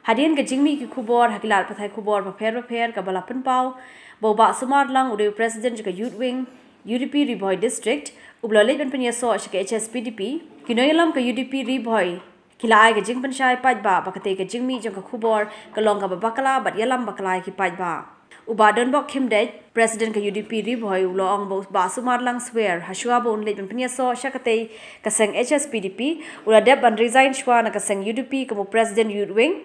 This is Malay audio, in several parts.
Hadian ke jingmi ki kubor hakilat pathai kubor paper ka balapan pau boba sumar lang ude president juga youth wing UDP Riboy district ublalet ban penyaso ke HSPDP kinoyalam ke UDP Riboy kila ai ke jing pensyai pajba bakate ke jingmi jong ka kubor ka long ka bakala bat yalam bakala ki pajba Ubadon bok kimdej president ke UDP Riboy ulong bo ba sumar lang swear hasua bon let ban penyaso syakate kaseng HSPDP uladep ban resign shwa na kaseng UDP kamu president youth wing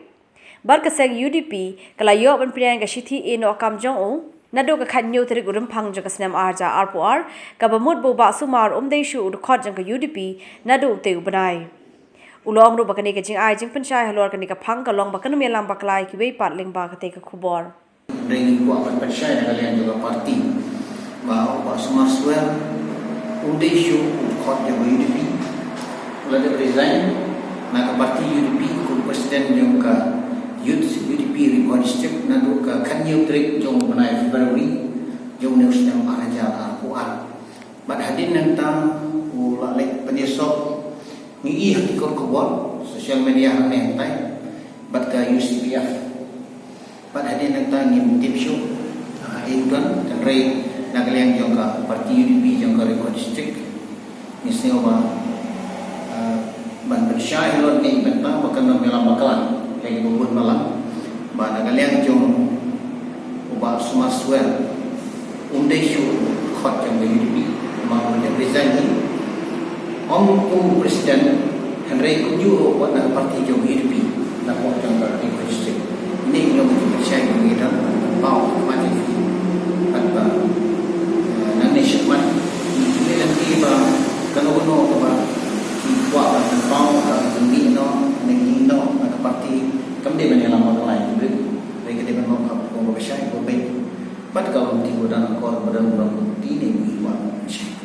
bar kaseng UDP kalayo ban priyan ka shithi eno kam jong o nado ka khanyo trik urum phang jo kasnam arja arpoar ka bamut bo ba sumar umdei shu khot jong ka UDP nado te ubanai ulong ro bakani ka jing ai jing panchai halor ka ni ka phang ka long bakan melam baklai ki wei pat ling ba ka te ka khubor dengan kuat panchai na kalian juga parti ba ba sumar swear umdei shu khot jong UDP ulade resign na ka parti UDP ku presiden jong ka youth UDP Riboy district nado ka khanyo trik jong banai Februari jong neus nang araja arpuar bad hadin nang ulalek penyesok ni hakikor kubor sosial media hanentai bad ka UCPF bad hadin nang ngim tipsyo aidan dan rei nagaliang jong ka parti UDP jong ka Riboy district misnyo ba ban bersyai lor ni bentang bakan melam bakalan kayak bubur malam bana kalian jom ubah semua swell undai syu khot yang UDP mau represent om presiden Henry kunju buat nak parti jom UDP nak buat yang Riboy district ini yang percaya kita bau macam ni kata nanti syukman ini nanti ba kalau no ba buat dan bau dan ni no nengi no nak parti kemudian menyelam orang lain mereka dia memang bersyai berbeda pada kalau tiga dan akor pada bulan ini buat syai